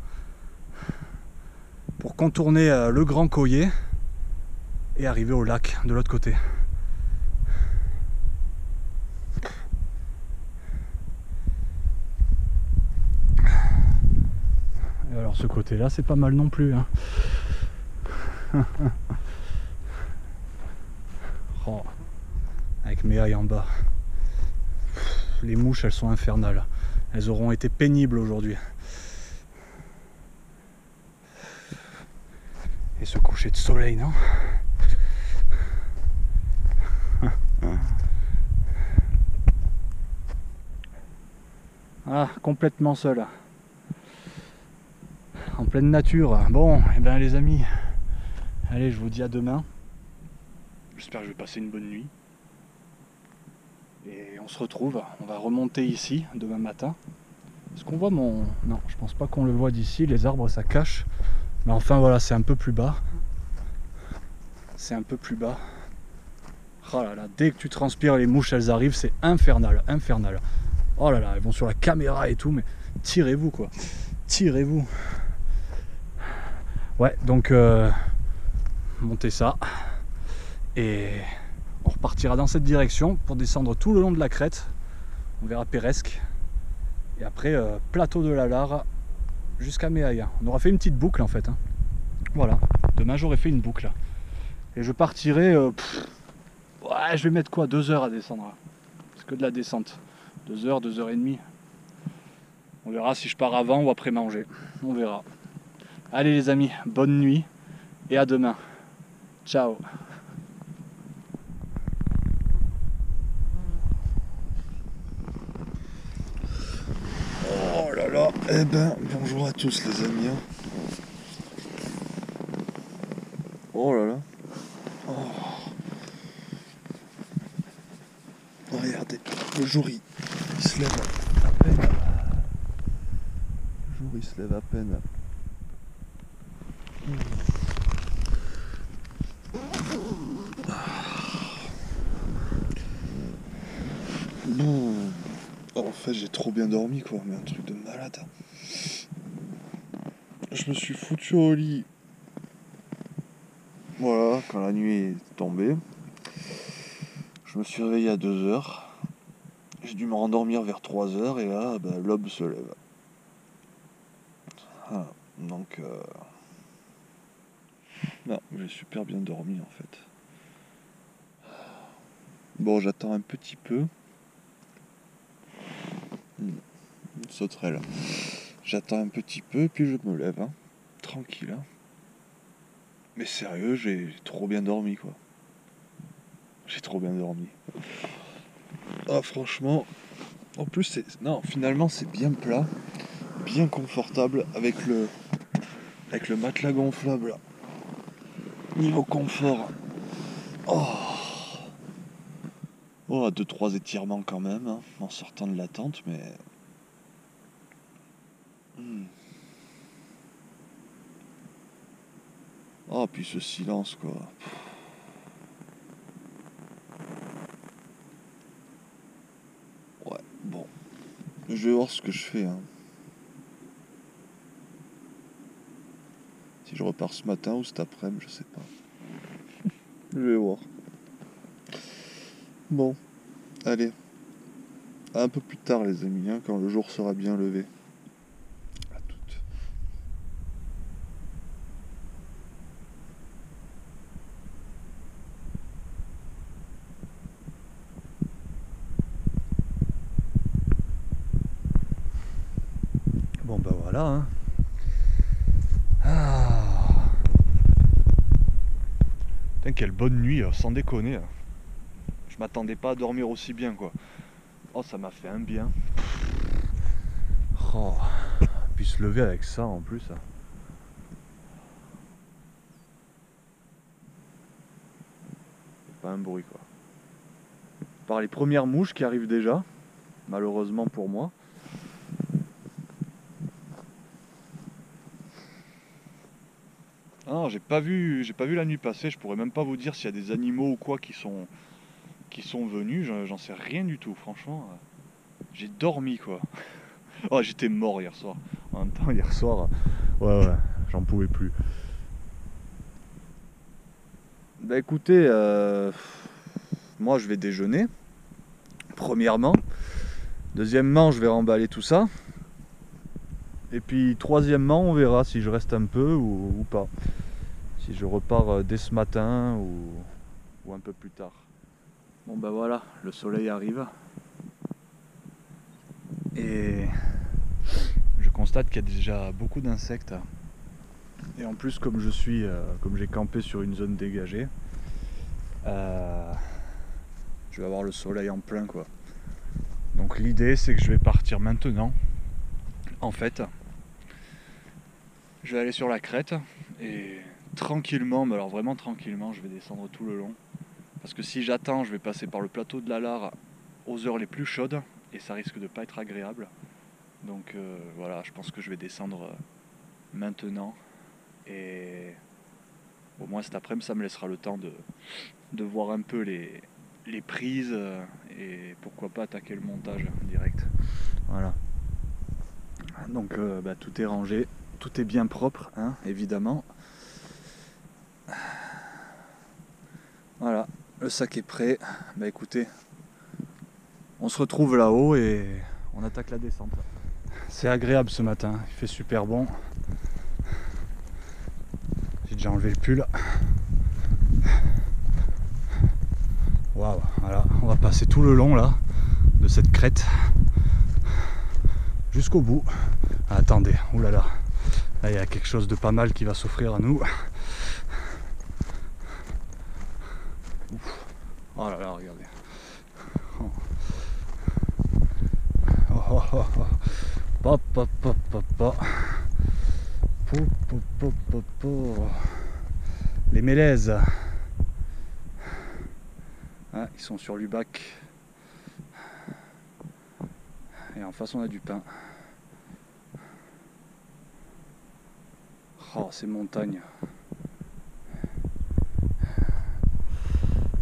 pour contourner le Grand Collier et arriver au lac de l'autre côté. Et alors ce côté là c'est pas mal non plus hein. Oh, avec mes hailles en bas. Les mouches elles sont infernales. Elles auront été pénibles aujourd'hui. Et ce coucher de soleil, non? Ah, complètement seul. En pleine nature. Bon, et bien les amis, allez, je vous dis à demain. J'espère que je vais passer une bonne nuit. Et on se retrouve, on va remonter ici demain matin. Est-ce qu'on voit mon... Non, je pense pas qu'on le voit d'ici, les arbres ça cache. Mais enfin voilà, c'est un peu plus bas. C'est un peu plus bas. Oh là là, dès que tu transpires, les mouches elles arrivent, c'est infernal, infernal. Oh là là, elles vont sur la caméra et tout, mais tirez-vous quoi. Tirez-vous. Ouais, donc montez ça. Et on repartira dans cette direction pour descendre tout le long de la crête. On verra Péresque. Et après, plateau de la Lare jusqu'à Méaïa. On aura fait une petite boucle en fait. Hein. Voilà, demain j'aurai fait une boucle. Et je partirai... ouais, je vais mettre quoi, 2 heures à descendre. C'est que de la descente. 2 heures, 2 heures et demie. On verra si je pars avant ou après manger. On verra. Allez les amis, bonne nuit et à demain. Ciao. Oh là là, eh ben, bonjour à tous les amis. Hein. Oh là là. Oh. Oh, regardez, le jour il se lève à peine. Le jour il se lève à peine. Bon. En fait j'ai trop bien dormi quoi, mais un truc de malade. Je me suis foutu au lit. Voilà, quand la nuit est tombée. Je me suis réveillé à 2 heures. J'ai dû me rendormir vers 3 heures et là, bah, l'aube se lève. Voilà. Donc, non, j'ai super bien dormi en fait. Bon, j'attends un petit peu. Une sauterelle. J'attends un petit peu, puis je me lève. Hein. Tranquille. Hein. Mais sérieux, j'ai trop bien dormi, quoi. J'ai trop bien dormi. Ah, franchement. En plus, non, finalement, c'est bien plat. Bien confortable avec le matelas gonflable. Là. Niveau confort. Oh. Oh, 2-3 étirements quand même, hein, en sortant de la tente, mais... Oh, puis ce silence, quoi. Ouais, bon. Je vais voir ce que je fais, hein. Si je repars ce matin ou cet après-midi, je sais pas. Je vais voir. Bon, allez. Un peu plus tard, les amis, hein, quand le jour sera bien levé. À toutes. Bon ben voilà. Hein. Ah. Putain, quelle bonne nuit, sans déconner. Je m'attendais pas à dormir aussi bien quoi. Oh, ça m'a fait un bien. Oh. Puis se lever avec ça en plus. Pas un bruit quoi. Par les premières mouches qui arrivent déjà, malheureusement pour moi. Ah, j'ai pas vu la nuit passer, je pourrais même pas vous dire s'il y a des animaux ou quoi qui sont venus, j'en sais rien du tout, franchement. J'ai dormi quoi. Oh, j'étais mort hier soir. En même temps, hier soir, ouais, j'en pouvais plus. Bah écoutez, moi je vais déjeuner, premièrement. Deuxièmement, je vais remballer tout ça. Et puis troisièmement, on verra si je reste un peu ou pas. Si je repars dès ce matin ou un peu plus tard. Bon bah voilà, le soleil arrive. Et je constate qu'il y a déjà beaucoup d'insectes Et en plus, comme j'ai campé sur une zone dégagée, je vais avoir le soleil en plein, quoi. Donc l'idée, c'est que je vais partir maintenant. En fait, je vais aller sur la crête et tranquillement, mais alors vraiment tranquillement, je vais descendre tout le long. Parce que si j'attends, je vais passer par le plateau de la Lare aux heures les plus chaudes et ça risque de pas être agréable. Donc voilà, je pense que je vais descendre maintenant et au moins cet après-midi, ça me laissera le temps de voir un peu les prises et pourquoi pas attaquer le montage direct. Voilà. Donc tout est rangé, tout est bien propre, hein, évidemment. Voilà, le sac est prêt. Bah écoutez, on se retrouve là-haut et on attaque la descente. C'est agréable ce matin, il fait super bon. J'ai déjà enlevé le pull. Waouh, voilà, on va passer tout le long là de cette crête jusqu'au bout. Ah, attendez, oulala, là il y a quelque chose de pas mal qui va s'offrir à nous. Ouf. Oh là là, regardez. Oh. Oh, oh, oh, oh. Pop, pop, pop, pop, pop. Pop, pop, pop, pop, pop. Les mélèzes. Ah, ils sont sur l'Ubac. Et en face on a du pain. Oh, ces montagnes.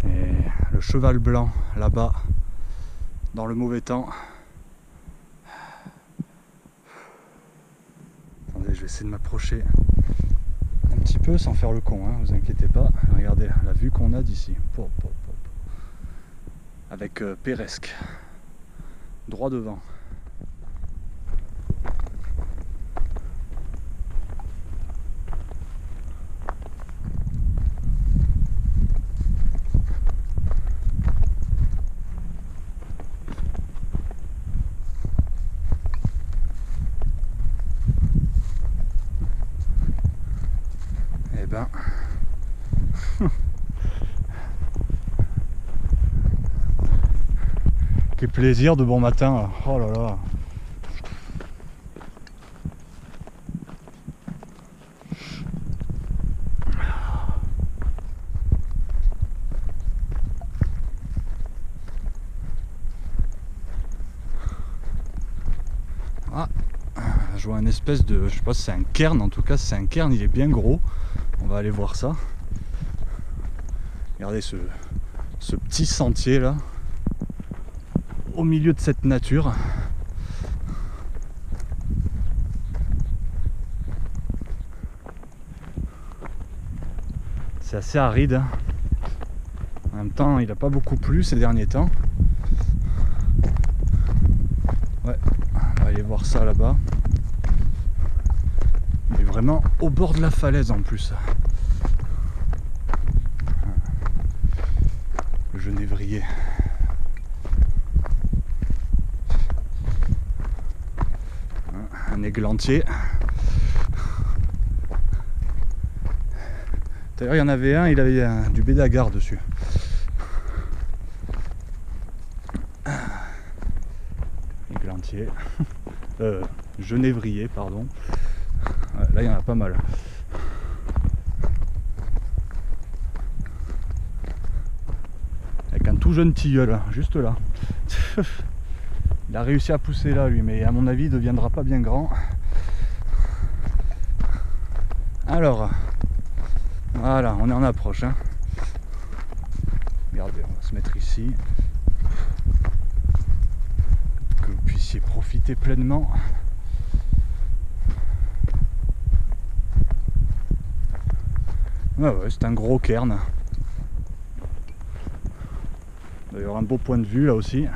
Et le cheval blanc là-bas, dans le mauvais temps. Attendez, je vais essayer de m'approcher un petit peu sans faire le con, hein, vous inquiétez pas. Regardez la vue qu'on a d'ici. Pop, pop, pop. Avec Péresque, droit devant. Eh ben... Quel plaisir de bon matin là. Oh là là. Ah, je vois une espèce de... Je sais pas si c'est un cairn, en tout cas si c'est un cairn, il est bien gros. On va aller voir ça. Regardez ce petit sentier là. Au milieu de cette nature. C'est assez aride. En même temps, il n'a pas beaucoup plu ces derniers temps. Ouais, on va aller voir ça là-bas. Il est vraiment au bord de la falaise en plus. Le genévrier. Un églantier. D'ailleurs, il y en avait un, il avait du bédagar dessus. Églantier. Genévrier, pardon. Là, il y en a pas mal. Avec un tout jeune tilleul, juste là. Il a réussi à pousser là, lui, mais à mon avis, il ne deviendra pas bien grand. Alors, voilà, on est en approche. Hein. Regardez, on va se mettre ici. Que vous puissiez profiter pleinement. Ouais, c'est un gros cairn. D'ailleurs, un beau point de vue là aussi.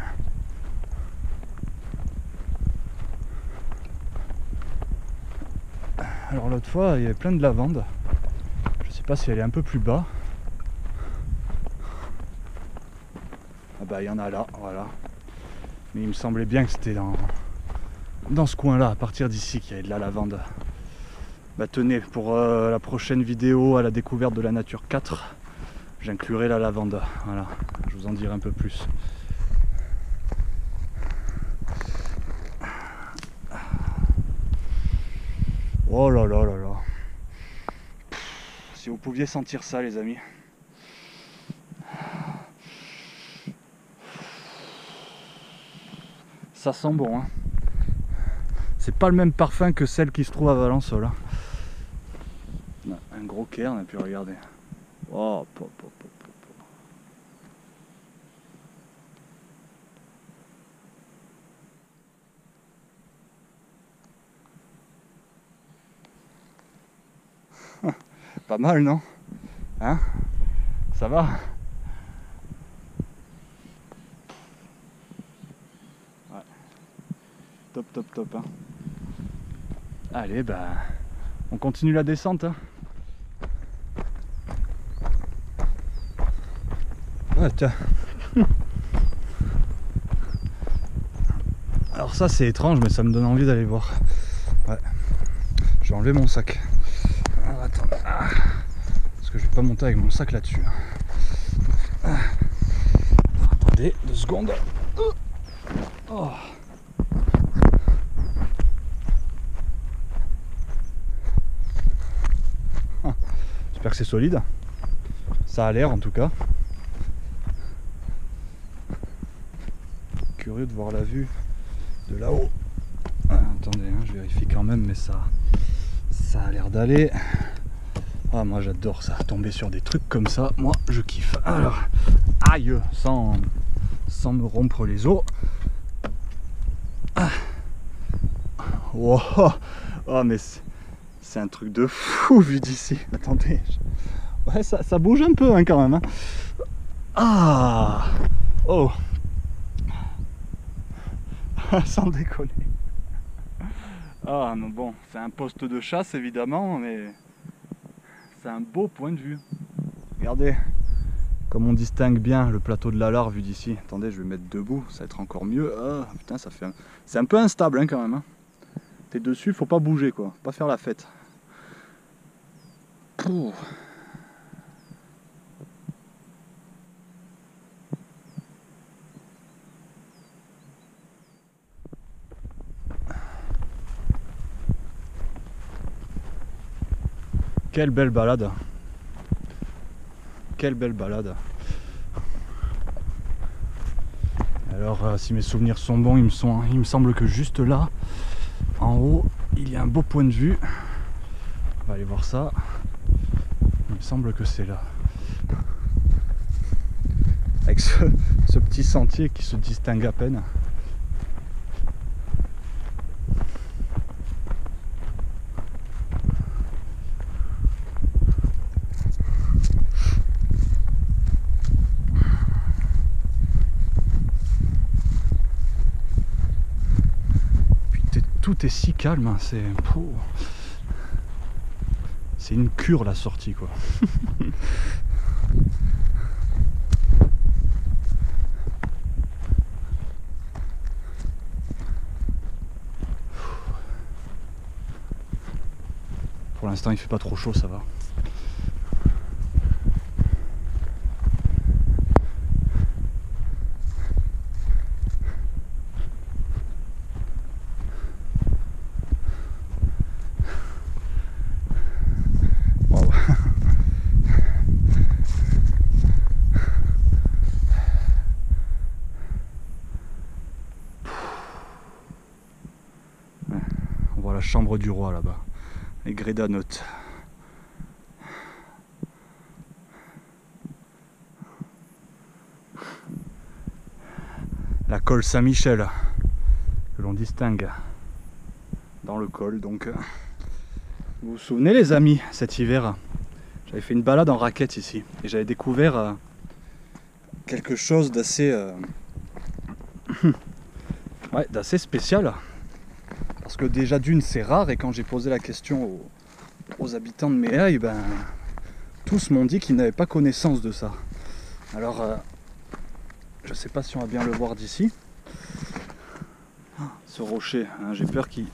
Alors l'autre fois, il y avait plein de lavande. Je sais pas si elle est un peu plus bas. Ah bah il y en a là, voilà. Mais il me semblait bien que c'était dans ce coin-là, à partir d'ici, qu'il y avait de la lavande. Bah tenez, pour la prochaine vidéo à la découverte de la nature 4, j'inclurai la lavande. Voilà, je vous en dirai un peu plus. Oh là là là là. Si vous pouviez sentir ça, les amis. Ça sent bon, hein. C'est pas le même parfum que celle qui se trouve à Valençol. Hein. Un gros cairn, et puis regardez. Oh, pop, pop, pop, pop. Pas mal, non? Hein? Ça va? Ouais. Top, top, top. Hein. Allez, bah, on continue la descente. Hein. Ouais, tiens. Alors ça, c'est étrange, mais ça me donne envie d'aller voir. Ouais. Je vais enlever mon sac. Alors, attends. Ah. Parce que je vais pas monter avec mon sac là-dessus. Ah. Attendez, 2 secondes. Oh. J'espère que c'est solide. Ça a l'air en tout cas. Curieux de voir la vue de là-haut. Ah, attendez, hein, je vérifie quand même, mais ça a l'air d'aller. Ah, moi j'adore ça, tomber sur des trucs comme ça, moi je kiffe. Alors, aïe, sans me rompre les os. Ah. Wow. Oh, mais c'est un truc de fou vu d'ici. Attendez. Ouais, ça bouge un peu hein, quand même. Hein. Ah. Oh. Sans déconner. Ah non, bon, c'est un poste de chasse évidemment, mais c'est un beau point de vue. Regardez, comme on distingue bien le plateau de la Lare vu d'ici. Attendez, je vais me mettre debout, ça va être encore mieux. Ah putain, ça fait. C'est un peu instable hein, quand même. Hein. T'es dessus, faut pas bouger quoi, pas faire la fête. Pouh. Quelle belle balade. Quelle belle balade. Alors si mes souvenirs sont bons, il me semble que juste là, en haut, il y a un beau point de vue. On va aller voir ça. Il me semble que c'est là. Avec ce petit sentier qui se distingue à peine. Tout est si calme, hein, c'est une cure la sortie quoi. Pour l'instant il fait pas trop chaud, ça va. La chambre du roi là-bas, les Grédanotes. La colle Saint-Michel que l'on distingue dans le col. Donc, vous vous souvenez les amis, cet hiver, j'avais fait une balade en raquette ici et j'avais découvert quelque chose d'assez ouais, d'assez spécial. Parce que déjà d'une c'est rare et quand j'ai posé la question aux habitants de Méhaï, ben, tous m'ont dit qu'ils n'avaient pas connaissance de ça. Alors je sais pas si on va bien le voir d'ici. Ce rocher, hein, j'ai peur qu'il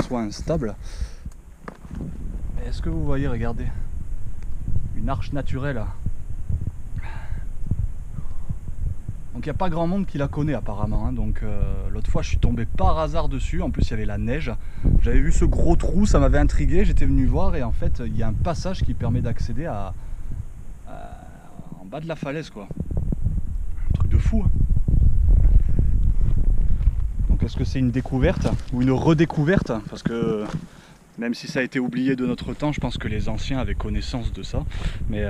soit instable. Est-ce que vous voyez, regardez, une arche naturelle. Donc il n'y a pas grand monde qui la connaît apparemment, hein. Donc l'autre fois je suis tombé par hasard dessus, en plus il y avait la neige. J'avais vu ce gros trou, ça m'avait intrigué, j'étais venu voir et en fait il y a un passage qui permet d'accéder en bas de la falaise quoi. Un truc de fou, hein. Donc est-ce que c'est une découverte ou une redécouverte? Parce que même si ça a été oublié de notre temps, je pense que les anciens avaient connaissance de ça. Mais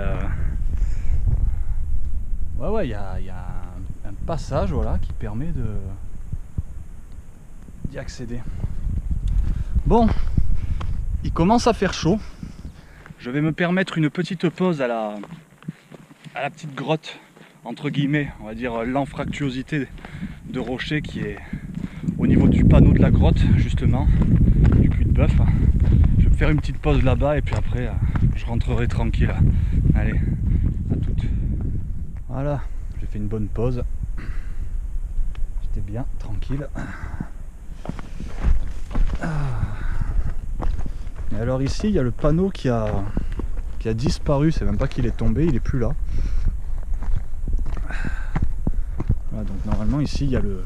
ouais, il y a un passage voilà, qui permet d'y accéder. Bon, il commence à faire chaud. Je vais me permettre une petite pause à la petite grotte, entre guillemets, on va dire l'anfractuosité de rocher qui est au niveau du panneau de la grotte, justement, du cul de bœuf. Je vais me faire une petite pause là-bas et puis après, je rentrerai tranquille. Allez, à toutes. Voilà, j'ai fait une bonne pause. J'étais bien tranquille. Et alors ici, il y a le panneau qui a disparu. C'est même pas qu'il est tombé, il est plus là. Voilà, donc normalement ici, il y a le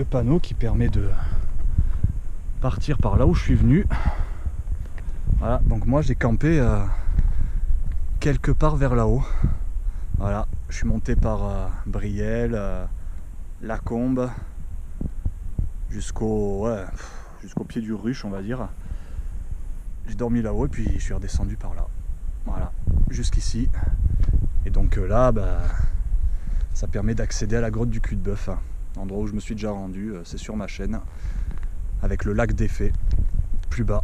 panneau qui permet de partir par là où je suis venu. Voilà, donc moi j'ai campé quelque part vers là-haut. Voilà, je suis monté par Brielle, Lacombe, jusqu'au pied du ruche, on va dire. J'ai dormi là-haut et puis je suis redescendu par là. Voilà, jusqu'ici. Et donc là, ça permet d'accéder à la grotte du cul de bœuf. Endroit où je me suis déjà rendu, c'est sur ma chaîne. Avec le lac des Fées, plus bas.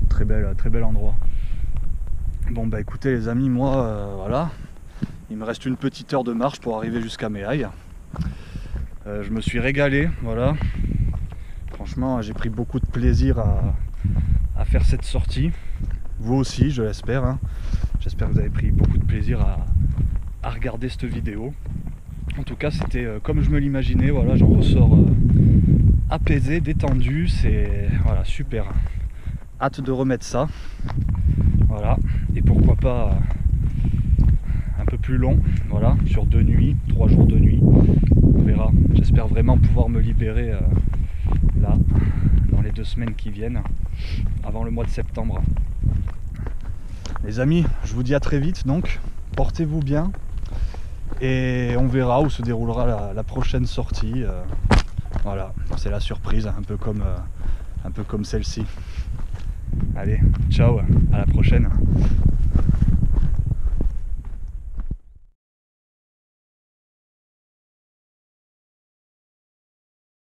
Très bel endroit. Bon bah écoutez les amis, moi voilà. Il me reste une petite heure de marche pour arriver jusqu'à Méaille. Je me suis régalé, voilà. Franchement, j'ai pris beaucoup de plaisir à faire cette sortie. Vous aussi, je l'espère, hein. J'espère que vous avez pris beaucoup de plaisir à regarder cette vidéo. En tout cas, c'était comme je me l'imaginais, voilà, j'en ressors apaisé, détendu, c'est voilà, super. Hâte de remettre ça. Voilà, et pourquoi pas un peu plus long, voilà, sur 2 nuits, 3 jours de nuit. On verra. J'espère vraiment pouvoir me libérer là, dans les 2 semaines qui viennent, avant le mois de septembre. Les amis, je vous dis à très vite donc, portez-vous bien et on verra où se déroulera la prochaine sortie. Voilà, c'est la surprise, un peu comme celle-ci. Allez, ciao, à la prochaine.